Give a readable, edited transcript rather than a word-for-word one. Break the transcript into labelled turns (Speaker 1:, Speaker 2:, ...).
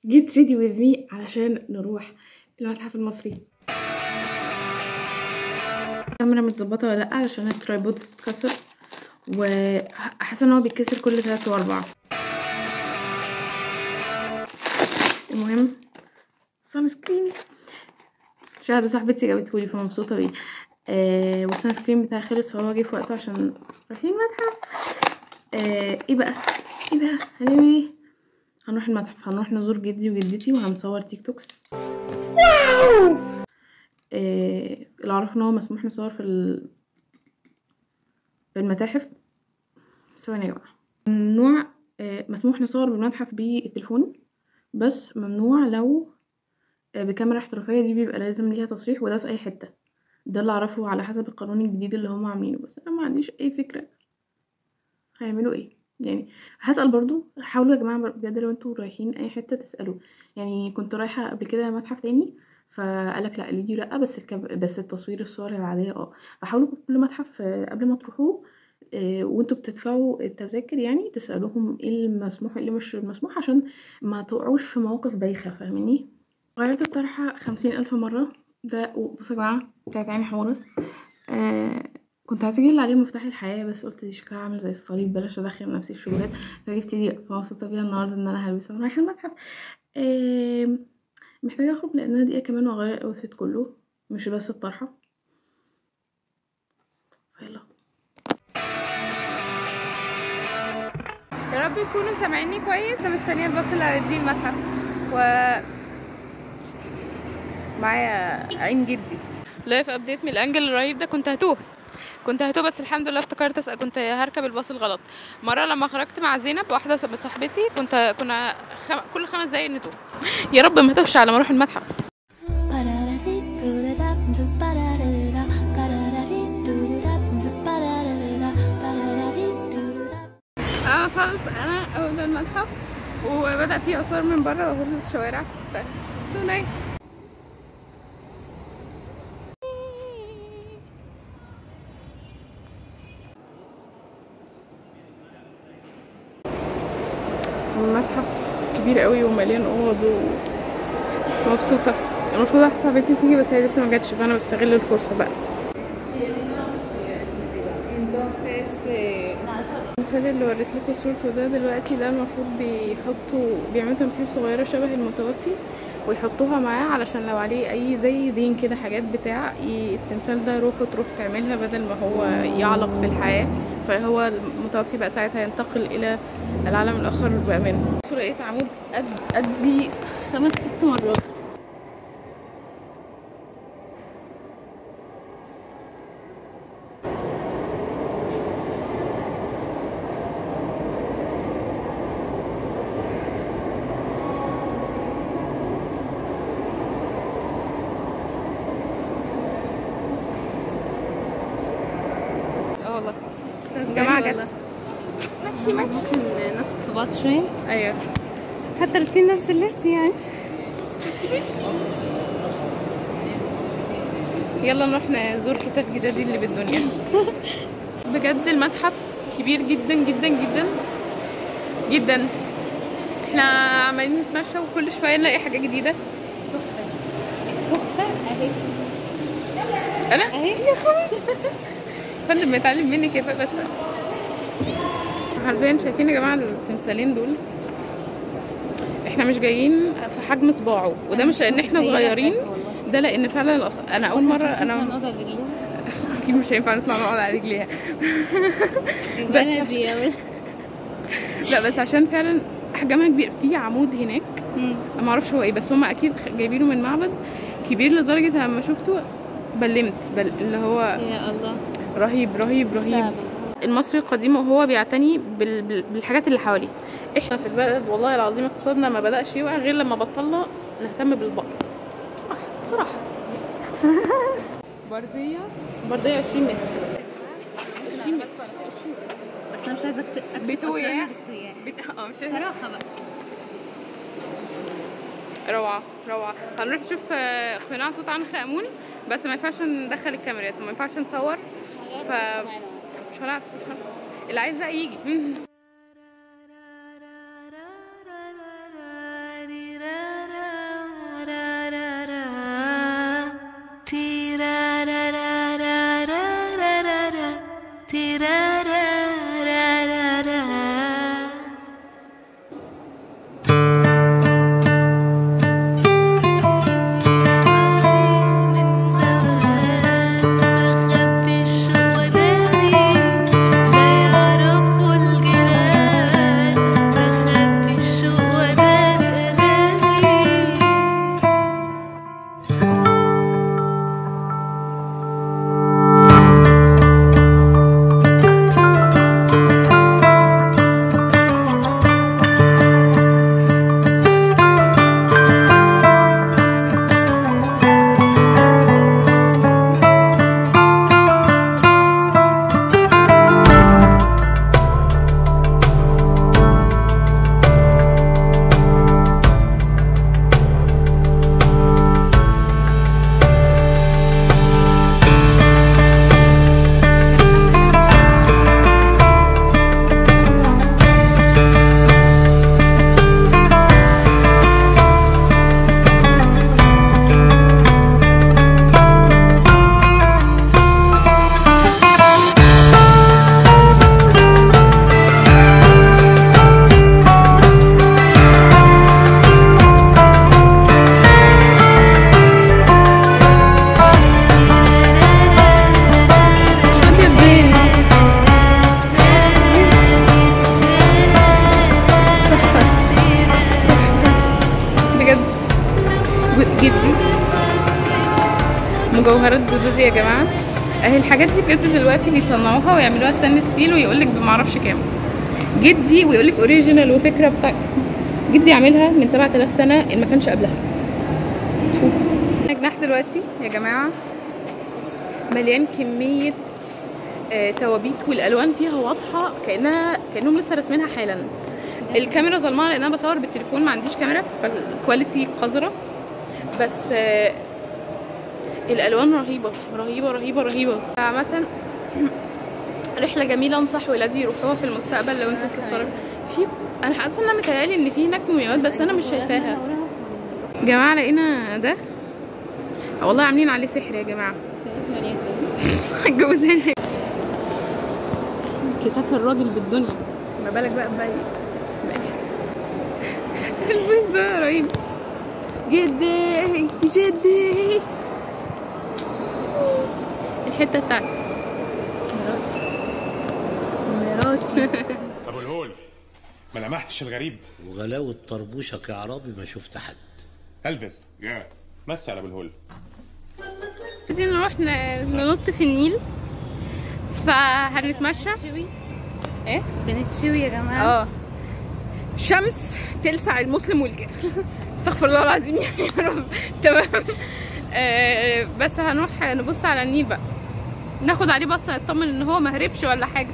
Speaker 1: get ready with me علشان نروح المتحف المصري. الكاميرا متظبطه ولا لا علشان الترايبود اتكسر وحاسه ان هو بيتكسر كل 3 و4. المهم سان سكرين شاهده صاحبتي جابتهولي فمبسوطه بيه. والسان سكرين بتاعي خلص فهو جه في وقته عشان رايحين المتحف. ايه بقى هنعمل ايه؟ هنروح المتحف، هنروح نزور جدي وجدتي وهنصور تيك توكس. اللي اعرفه ان هو مسموح نصور في المتاحف. ثواني يا جماعه، ممنوع مسموح نصور بالمتحف بالتليفون، بس ممنوع لو بكاميرا احترافيه، دي بيبقى لازم ليها تصريح وده في اي حته. ده اللي اعرفه على حسب القانون الجديد اللي هم عاملينه، بس انا ما عنديش اي فكره هيعملوا ايه. يعني هسأل برضو، حاولوا يا جماعه بجد لو انتوا رايحين اي حته تسألوا. يعني كنت رايحه قبل كده متحف تاني فقالك لا الفيديو لا، بس التصوير الصور العاديه فحاولوا كل متحف قبل ما تروحوه وانتوا بتدفعوا التذاكر يعني تسألوهم ايه المسموح ايه اللي مش مسموح عشان ما تقعوش في مواقف بايخه. فاهميني؟ غيرت الطرحه 50,000 مره. ده بصوا يا جماعه بتاعت عيني حمورس. كنت هسجل عليه مفتاح الحياة بس قلت دي شكلها عامل زي الصليب بلاش ادخل نفسي في شغلات، فجبت دي فمبسوطة بيها النهاردة ان انا هلبسها وانا رايحة المتحف. محتاجة اخرج لانها دقيقة كمان واغير الاوتفيت كله مش بس الطرحة. يلا
Speaker 2: يا رب يكونوا سامعيني كويس. انا مستنيه الباص اللي هيوديني المتحف معايا عين جدي. لايف ابديت من الانجل الرهيب ده. كنت هتوه بس الحمد لله افتكرت اسال. كنت هركب الباص الغلط. مره لما خرجت مع زينب واحده صاحبتي كنا كل 5 دقايق نتوه. يا رب ما توهش على ما اروح المتحف. انا وصلت اول المتحف وبدأ فيه اثار من بره وهول الشوارع سو نايس. المتحف كبير قوي ومليان اوض ومبسوطه. المفروض واحده صاحبتي تيجي بس هي لسه ما جاتش فانا بستغل الفرصه بقى. المثال اللي وريت لكم صورته ده دلوقتي ده المفروض بيعملوا تمثيل صغيره شبه المتوفي ويحطوها معاه علشان لو عليه اي زي دين كده حاجات بتاع التمثال ده تروح تعملها بدل ما هو يعلق في الحياه، فهو المتوفي بقى ساعتها ينتقل الى العالم الاخر بامان. لقيت عمود قدي 5-6 مرات. والله الجماعة جت ماتشي
Speaker 3: الناس في بعض شوية.
Speaker 2: ايوه
Speaker 3: حتى لابسين نفس اللبس يعني.
Speaker 2: يلا نروح نزور كتاب جدادي اللي بالدنيا. بجد المتحف كبير جدا جدا جدا جدا. احنا عمالين نتمشى وكل شويه نلاقي حاجه جديده.
Speaker 3: تحفة اهي.
Speaker 2: انا
Speaker 3: اهي
Speaker 2: يا خبر فندم بيتعلم مني كيف بس. حرفيا شايفين يا جماعه التمثالين دول احنا مش جايين في حجم صباعه، وده مش لان احنا صغيرين، ده لان فعلا انا اول مره انا اكيد مش هينفع نطلع نقعد على رجليها بس لا بس عشان فعلا احجامها كبير. في عمود هناك ما اعرفش هو ايه بس هم اكيد جايبينه من معبد كبير لدرجه لما شفته اللي هو
Speaker 3: يا الله
Speaker 2: رهيب رهيب رهيب. المصري القديم وهو بيعتني بالحاجات اللي حواليه. احنا في البلد والله العظيم اقتصادنا ما بدأش يوقع غير لما بطلنا نهتم بالبقر بصراحه. برديه 20 متر. 20 متر
Speaker 3: بس انا مش عايزه اكشف
Speaker 2: بتويا مش
Speaker 3: صراحه بقى.
Speaker 2: روعه. هنروح نشوف قناع توت عنخ امون بس ما ينفعش ندخل الكاميرات وما ينفعش نصور مش هنعرف اللي عايز بقى يجي مجوهرات جدودي يا جماعه اهي. الحاجات دي بجد دلوقتي بيصنعوها ويعملوها ستانلس ستيل ويقولك بمعرفش كام. جدي ويقولك اوريجينال وفكره بتاع جدي عاملها من 7000 سنه اللي ما كانش قبلها. شوف جناح دلوقتي يا جماعه مليان كميه توابيت والالوان فيها واضحه كانهم لسه راسمينها حالا. الكاميرا ظلمها لان انا بصور بالتليفون ما عنديش كاميرا فالكواليتي قذره، بس الالوان رهيبه رهيبه رهيبه رهيبه. عامه رحله جميله انصح ولادي يروحوها في المستقبل لو انتوا بتتفرجوا في. انا حاسه ان انا متهيألي ان في هناك مومياوات بس انا مش شايفاها. يا جماعه لقينا ده والله عاملين عليه سحر يا جماعه. اتجوز هنا كتاف الراجل بالدنيا ما بالك بقى بباقي. البوس ده رهيب. جدي جدي الحته بتاعتي مراتي.
Speaker 4: ابو الهول ما لمحتش الغريب
Speaker 5: وغلاوة طربوشك يا عرابي ما شفت حد.
Speaker 4: الفيس مثل ابو الهول.
Speaker 2: عايزين نروح ننط في النيل فهنتمشى. ايه
Speaker 3: بنتشوي يا جماعه.
Speaker 2: شمس تلسع المسلم والكافر. استغفر الله العظيم يا رب. تمام. بس هنروح نبص على النيل بقى ناخد عليه بصه نطمن ان هو ما هربش ولا حاجه.